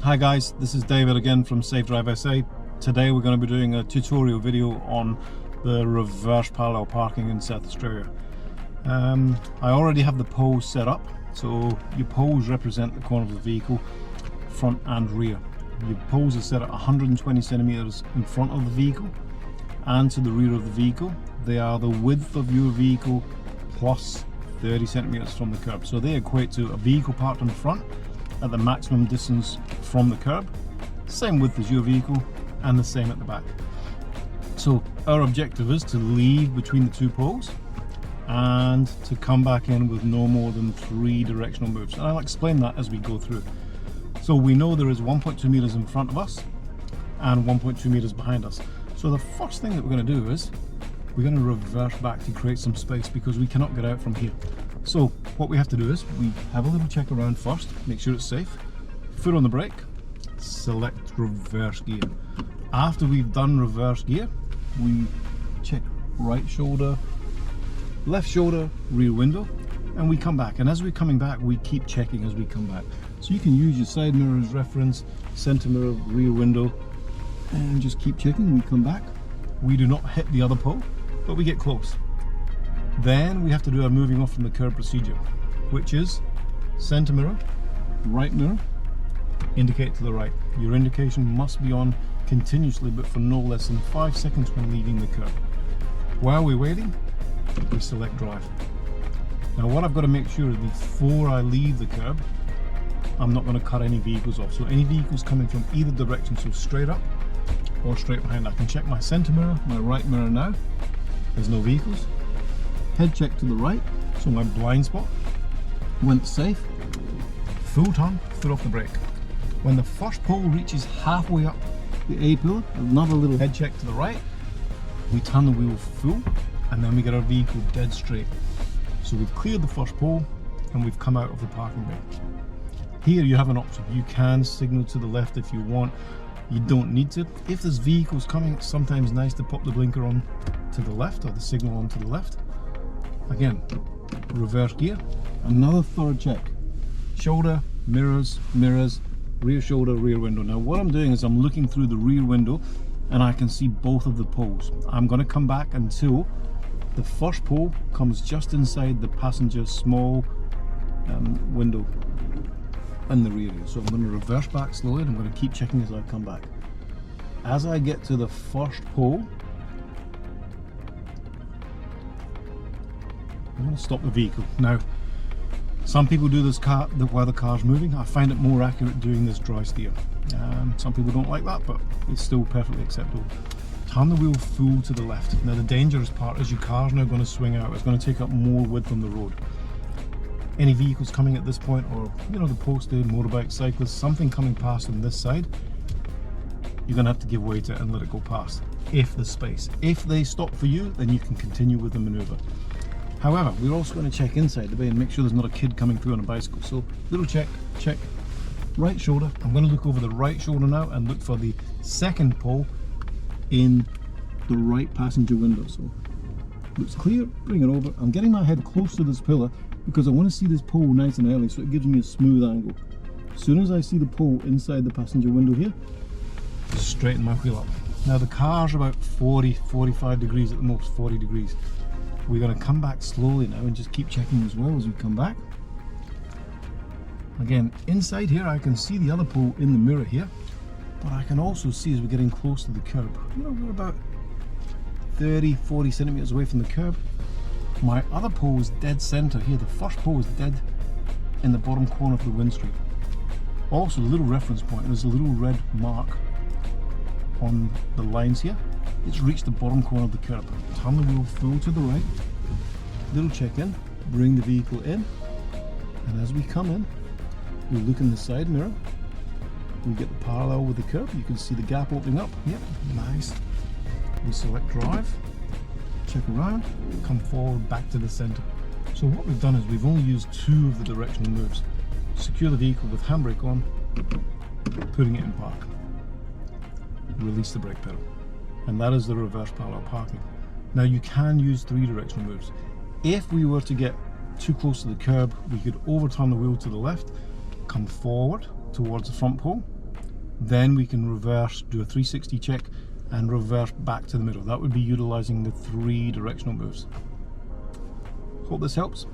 Hi guys, this is David again from Safe Drive SA. Today we're going to be doing a tutorial video on the reverse parallel parking in South Australia. I already have the poles set up, so your poles represent the corner of the vehicle, front and rear. Your poles are set at 120 centimeters in front of the vehicle and to the rear of the vehicle. They are the width of your vehicle plus 30 centimeters from the curb, so they equate to a vehicle parked in front at the maximum distance from the curb, same width as your vehicle and the same at the back. So our objective is to leave between the two poles and to come back in with no more than 3 directional moves, and I'll explain that as we go through. So we know there is 1.2 meters in front of us and 1.2 meters behind us. So the first thing that we're going to do is we're going to reverse back to create some space because we cannot get out from here. So what we have to do is we have a little check around first, make sure it's safe, foot on the brake, select reverse gear. After we've done reverse gear, we check right shoulder, left shoulder, rear window, and we come back. And as we're coming back, we keep checking as we come back. So you can use your side mirror as reference, center mirror, rear window, and just keep checking. We come back. We do not hit the other pole, but we get close. Then we have to do our moving off from the curb procedure, which is center mirror, right mirror, indicate to the right. Your indication must be on continuously, but for no less than 5 seconds when leaving the curb. While we're waiting, we select drive. Now what I've got to make sure is before I leave the curb, I'm not going to cut any vehicles off. So any vehicles coming from either direction, so straight up or straight behind. I can check my center mirror, my right mirror now. There's no vehicles. Head check to the right, so my blind spot went safe. Full turn, foot off the brake. When the first pole reaches halfway up the A pillar, another little head check to the right. We turn the wheel full, and then we get our vehicle dead straight. So we've cleared the first pole, and we've come out of the parking bay. Here you have an option. You can signal to the left if you want. You don't need to. If there's vehicles coming, it's sometimes nice to pop the blinker on to the left, or the signal on to the left. Again, reverse gear, another third check. Shoulder, mirrors, mirrors, rear shoulder, rear window. Now what I'm doing is I'm looking through the rear window and I can see both of the poles. I'm going to come back until the first pole comes just inside the passenger small window in the rear. So I'm going to reverse back slowly and I'm going to keep checking as I come back. As I get to the first pole, I'm going to stop the vehicle. Now, some people do this while the car's moving. I find it more accurate doing this dry steer. Some people don't like that, but it's still perfectly acceptable. Turn the wheel full to the left. Now the dangerous part is your car's now going to swing out. It's going to take up more width on the road. Any vehicles coming at this point, or the posted, motorbike, cyclists, something coming past on this side, you're going to have to give way to it and let it go past, if there's space. If they stop for you, then you can continue with the maneuver. However, we're also going to check inside the bay and make sure there's not a kid coming through on a bicycle. So little check, check, right shoulder. I'm going to look over the right shoulder now and look for the second pole in the right passenger window. So looks clear, bring it over. I'm getting my head close to this pillar because I want to see this pole nice and early, so it gives me a smooth angle. As soon as I see the pole inside the passenger window here, straighten my wheel up. Now the car's about 45 degrees at the most, 40 degrees. We're going to come back slowly now and just keep checking as well as we come back. Again, inside here I can see the other pole in the mirror here, but I can also see as we're getting close to the curb, we're about 30-40 centimeters away from the curb. My other pole is dead center here. The first pole is dead in the bottom corner of the windscreen. Also, a little reference point, there's a little red mark on the lines here. It's reached the bottom corner of the curb. Turn the wheel full to the right, little check in, bring the vehicle in, and as we come in, we look in the side mirror, we get the parallel with the curb. You can see the gap opening up. Yep, nice. We select drive, check around, come forward back to the center. So what we've done is we've only used 2 of the directional moves. Secure the vehicle with handbrake on, putting it in park. Release the brake pedal. And that is the reverse parallel parking. Now you can use 3 directional moves. If we were to get too close to the curb, we could overturn the wheel to the left, come forward towards the front pole, then we can reverse, do a 360 check and reverse back to the middle. That would be utilizing the 3 directional moves. Hope this helps.